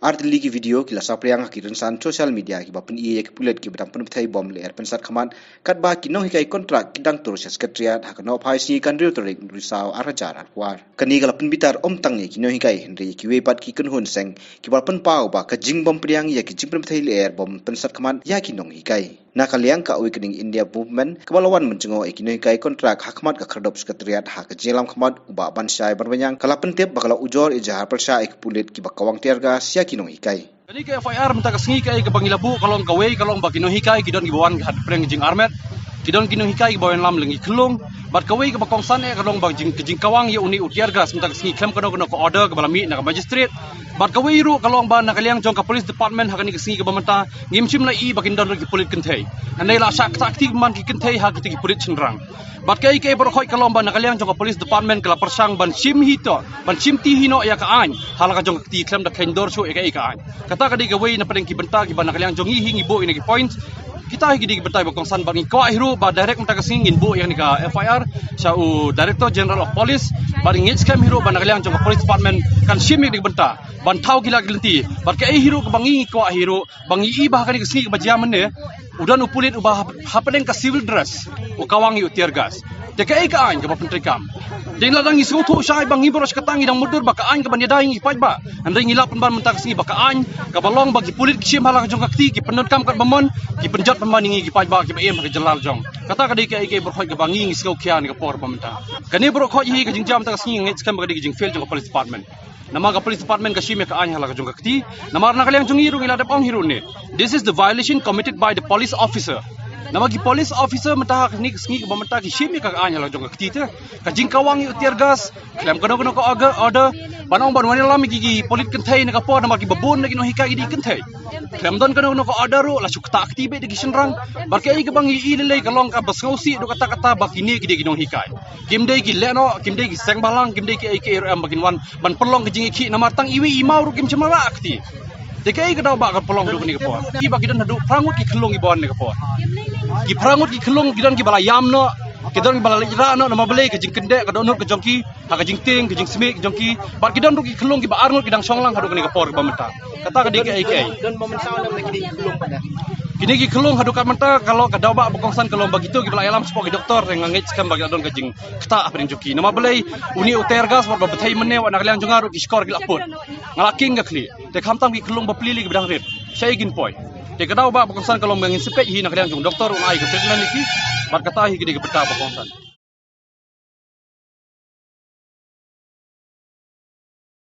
Artili ki video kila sapriang ki rensan social media ki bapen iye ki pulet ki batang penepthai bom le er pensat khaman kat ba ki no hikai kontrak ki dang tur sekretariat ha no phai si kan ril torik risau arajar arwar kani kala penbitar om tang ni ki no hikai henri ki we pat ki kun hun seng ki bapen pau ba ka jing bom priang ya ki jing penepthai le er bom pensat khaman ya ki nong hikai na kaliang ka awakening India movement kebalawan mencengo ikini kai kontrak hakmat ka khardop sekretariat ha ka jelam khmat uba bansai berbanyang kala pentep bakala ujor ijahar persya ek pulit ki bakawang tiarga sia kinong hikai. Jadi ke FIR minta kesengi kai ke bangilabu kalong kawei kalong bakino hikai kidon gibawan had preng jing armet kidon kino hikai gibawan lam lengi kelung bat kawei ke bakong san kalong bang jing kawang ye uni utiarga minta kesengi klem kono ko order ke balami na magistrate bat kawei ru kalong ba na kaliang jong ka police department hakani kesengi ke bamenta ngimchim lai i bakin don ki polit kenthai andai la sak taktik man ki kenthai ha ki polit chenrang bat kai ke berkhoi kalong ba na kaliang jong ka police department kala persang ban sim hito ban sim ti hino ya ka an halaka jong ti klem da kendor so ya ka an kata kadi kawei na padeng ki benta ki ban na kaliang jong hi hingi bo ini ki point kita higi di bertai bakong san bagi kau hiru ba direct minta kesingin bu yang ni ka FIR sau Director General of Police bagi ngits kem hiru ban kaliang jong police department kan shimi di benta ban tau gila gilenti bar ka hiru ke bangi kau hiru bangi i bah kan kesingi ke bajiaman ne udan upulit ubah hapedeng ka civil dress u kawangi u tear gas de ka ka an ke pentrikam ding ladang isu tu syai bangi boros katangi dang mudur baka an ke ban yadai ngi pai ba andai ngilap ban minta kesingi baka an ka balong bagi pulit kishim halak jong kakti ki penodkam kat bamon ki penjat pemaningi ki pai ba ki baem ke jelal jong kata kadi ke berkhoi ke bangi ngi skau khian ke por pamenta kani berkhoi hi ke jingjam ta kesingi ngi skam kadi jing fail jong police department nama ka police department ka shime ka an halak jong kakti nama na kaliang jong hiru ngila dapong hiru ne this is the violation committed by the police officer nama ki police officer mentah ni kesingi ke bamenta ki shime ka an halak jong kakti te ka jing kawang yu tear gas klem kono ko order banong ban wani lam ki polit kenthai na ka por nama ki babon na ki no hikai di kenthai klem don kono ko order ro la sukta aktibe de ki senrang barke ai ke bangi i le kalong ka basngausi do kata bakini ki de ki no hikai kim dei ki leno kim dei ki seng balang kim dei ki ai ke ram bakin wan ban pelong ki jing ki na martang iwi imau ru kim chemara akti de kai ke daw ba ka pelong do ni ka por i bagi don hadu prangut ki khlong i bon ni ka por ki prangut ki khlong gidan ki bala yam no kidon bala lira no nama bele ke jing kende ka donor ke jongki ha ka jing ting ke jing smik jongki bar kidon ru ki khlong ki ba arnol kidang songlang hadu ni ka por ba menta kata ka dik ai don momen saw nam lagi di khlong pada kini ki khlong hadu ka menta kalau ka daw ba bokongsan kalau begitu ki bala alam spok doktor yang ngit skam bagi don ke jing kata aprin jongki nama bele uni utergas bar bathai menne wa nakaliang jongaru ki skor ki laput ngalaking ga khli te khamtam ki khlong ba plili ki bidang ret shaygin point te ka daw ba bokongsan kalau mengin sepek hi nakaliang jong doktor unai ke treatment iki bar kata hi gede ke peta bokongsan